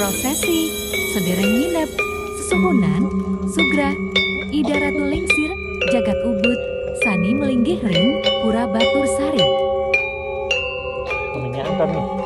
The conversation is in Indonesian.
prosesi, sedereng nginep, sesuhunan, sugra, ida ratu lingsir, jagat ubud, sani melinggih ring, pura batur sari. Namanya Anton nih.